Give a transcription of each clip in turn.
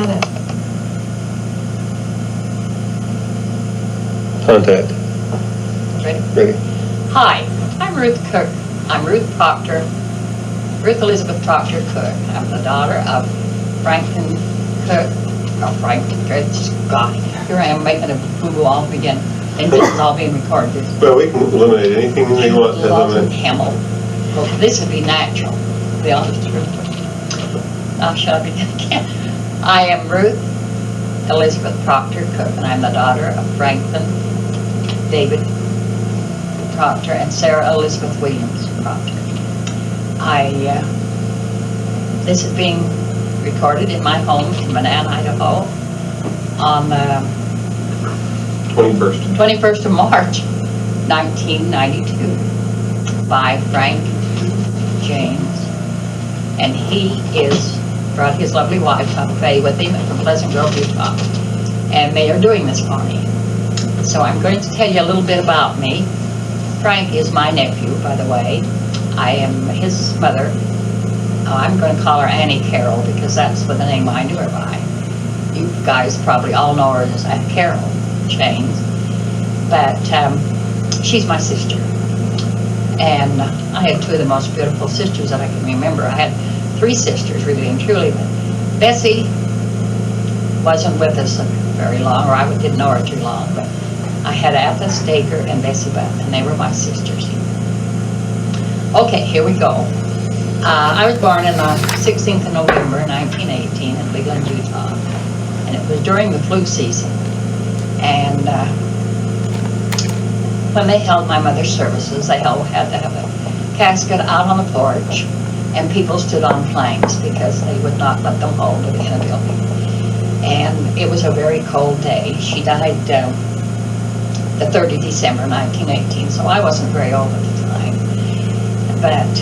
ahead. Contact. Ready? Ready. Hi, I'm Ruth Cook. I'm Ruth Proctor, Ruth Elizabeth Proctor Cook. I'm the daughter of Franklin Cook. God, here I am making a boo-boo all again. And this is all being recorded. Well, we can eliminate anything they want to eliminate. Hamill. Well, this would be natural, to be honest with you. Now, shall I begin again? I am Ruth Elizabeth Proctor Cook, and I'm the daughter of Franklin David Proctor and Sarah Elizabeth Williams Proctor. This is being recorded in my home in Manan, Idaho, on 21st of March, 1992, by Frank James, and he brought his lovely wife, Faye, with him from Pleasant Grove, Utah, and they are doing this for me. So I'm going to tell you a little bit about me. Frank is my nephew, by the way. I am his mother. I'm going to call her Annie Carroll because that's the name I knew her by. You guys probably all know her as Aunt Carol Chains, but she's my sister. And I had two of the most beautiful sisters that I can remember. I had three sisters, really and truly, but Bessie wasn't with us very long, or I didn't know her too long, but I had Atha Staker and Bessie Beth, and they were my sisters. Okay, here we go. I was born on the 16th of November, 1918 in Leland, Utah, and it was during the flu season. And when they held my mother's services, they all had to have a casket out on the porch, and people stood on planks because they would not let them hold it in a building. And it was a very cold day. She died the 3rd of December, 1918, so I wasn't very old at the time. But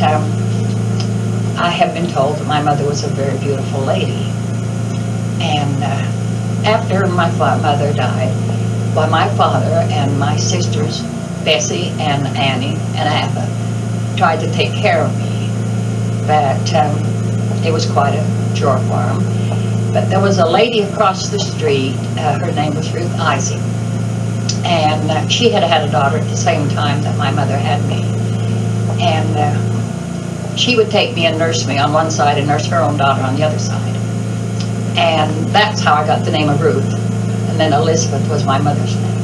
I have been told that my mother was a very beautiful lady. And after my mother died, well, my father and my sisters, Bessie and Annie and Atha, tried to take care of me. But it was quite a chore for them. But there was a lady across the street, her name was Ruth Isaac, and she had had a daughter at the same time that my mother had me. And she would take me and nurse me on one side and nurse her own daughter on the other side. And that's how I got the name of Ruth. And then Elizabeth was my mother's name.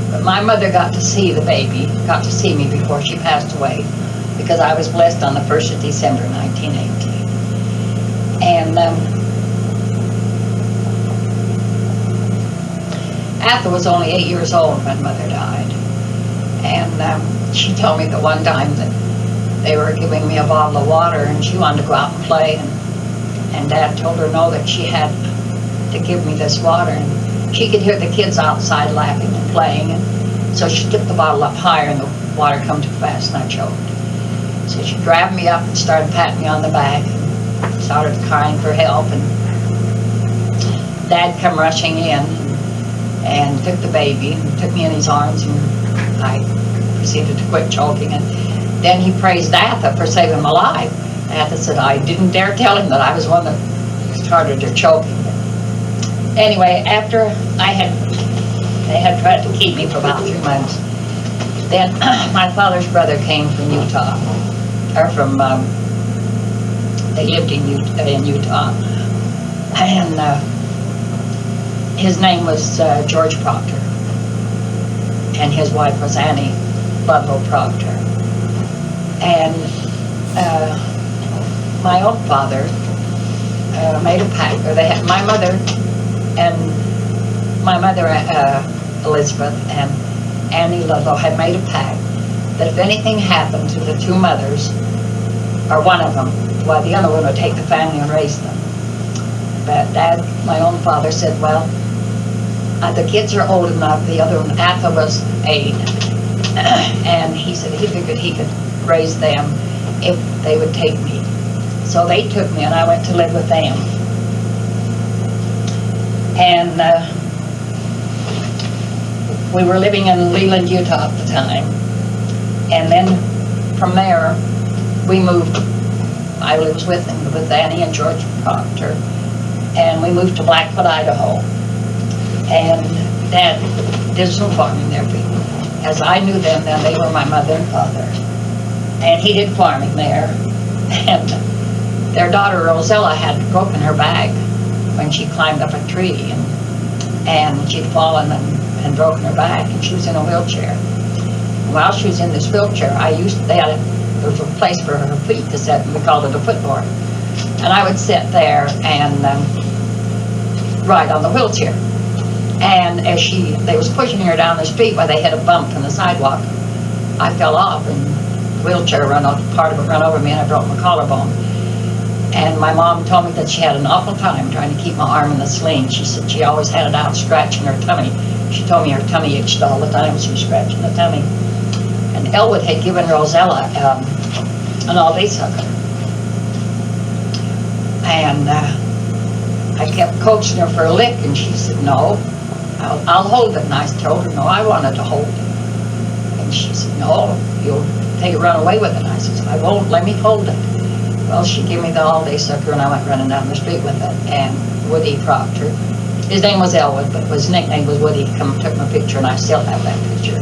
But my mother got to see the baby, got to see me before she passed away, because I was blessed on the 1st of December, 1918. And Atha was only 8 years old when Mother died. And she told me that one time that they were giving me a bottle of water and she wanted to go out and play, and Dad told her no, that she had to give me this water, and she could hear the kids outside laughing and playing, and so she took the bottle up higher and the water come too fast and I choked. So she grabbed me up and started patting me on the back and started crying for help, and Dad come rushing in and took the baby and took me in his arms, and I proceeded to quit choking, and then he praised Atha for saving my life. Atha said I didn't dare tell him that I was one that started her choking. Anyway, after they had tried to keep me for about 3 months, then my father's brother came from Utah, or from, they lived in Utah, and his name was George Proctor, and his wife was Annie Ludlow Proctor. And my old father made a pact, or they had, my mother Elizabeth and Annie Ludlow had made a pact that if anything happened to the two mothers, or one of them, well, the other one would take the family and raise them. But Dad, my own father, said, well, the kids are old enough. The other one, Atha, was 8, and he said he figured he could raise them if they would take me. So they took me, and I went to live with them. And we were living in Leland, Utah at the time. And then from there, we moved, I was with him, with Annie and George Proctor, and we moved to Blackfoot, Idaho. And Dad did some farming there. As I knew them, then they were my mother and father. And he did farming there. And their daughter, Rosella, had broken her back when she climbed up a tree. And she'd fallen and broken her back, and she was in a wheelchair. While she was in this wheelchair, there was a place for her feet to sit, and we called it a footboard. And I would sit there and ride on the wheelchair. And as they was pushing her down the street where they hit a bump in the sidewalk, I fell off, and the wheelchair part of it ran over me, and I broke my collarbone. And my mom told me that she had an awful time trying to keep my arm in the sling. She said she always had it out scratching her tummy. She told me her tummy itched all the time, she was scratching the tummy. And Elwood had given Rosella an all-day sucker. And I kept coaxing her for a lick, and she said, no, I'll hold it. And I told her, no, I wanted to hold it. And she said, no, you'll run away with it. And I said, I won't, let me hold it. Well, she gave me the all-day sucker, and I went running down the street with it. And Woody Proctor, his name was Elwood, but his nickname was Woody, come and took my picture, and I still have that picture.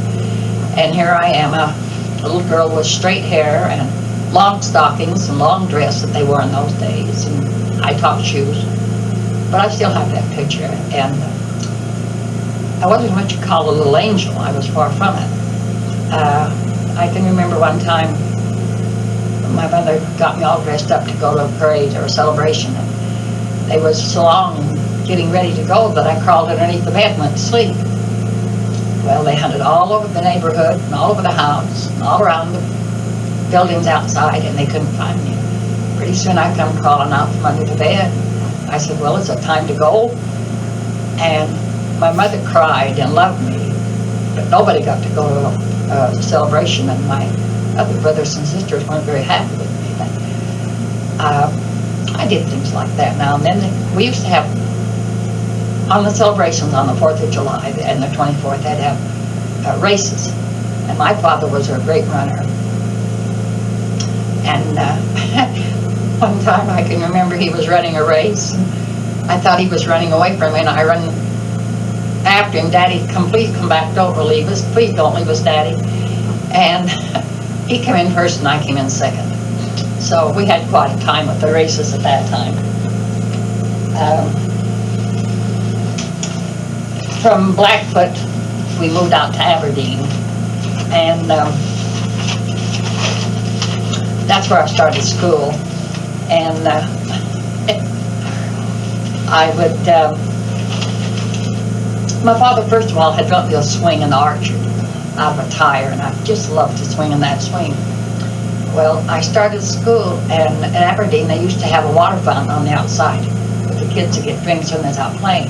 And here I am, a little girl with straight hair and long stockings and long dress that they wore in those days, and high-top shoes. But I still have that picture. And I wasn't what you call a little angel. I was far from it. I can remember one time my mother got me all dressed up to go to a parade or a celebration. And they was so long and getting ready to go that I crawled underneath the bed and went to sleep. Well, they hunted all over the neighborhood and all over the house and all around the buildings outside, and they couldn't find me. Pretty soon I come crawling out from under the bed. I said, well, is it time to go? And my mother cried and loved me, but nobody got to go to the celebration, and my other brothers and sisters weren't very happy with me. But I did things like that now and then. We used to have, on the celebrations on the 4th of July and the 24th, they'd have races. And my father was a great runner. And one time I can remember he was running a race. I thought he was running away from me, and I run after him. Daddy, please come back, don't leave us. Please don't leave us, Daddy. And he came in first and I came in second. So we had quite a time with the races at that time. From Blackfoot, we moved out to Aberdeen. And that's where I started school. And I would, my father, first of all, had got me a swing in the orchard out of a tire, and I just loved to swing in that swing. Well, I started school, and in Aberdeen, they used to have a water fountain on the outside for the kids to get drinks when they was out playing.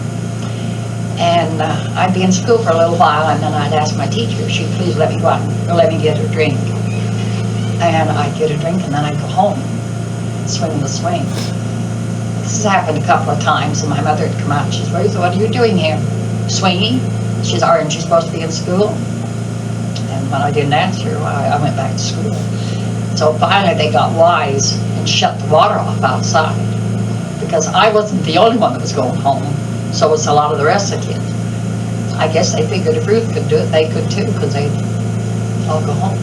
And I'd be in school for a little while, and then I'd ask my teacher if she'd please let me go out and let me get a drink. And I'd get a drink, and then I'd go home, swing the swing. This has happened a couple of times, and my mother had come out, and she said, Ruth, what are you doing here? Swinging? She said, aren't you supposed to be in school? And when I didn't answer, I went back to school. So finally they got wise and shut the water off outside, because I wasn't the only one that was going home. So was a lot of the rest of the kids. I guess they figured if Ruth could do it, they could too, because they'd all go home.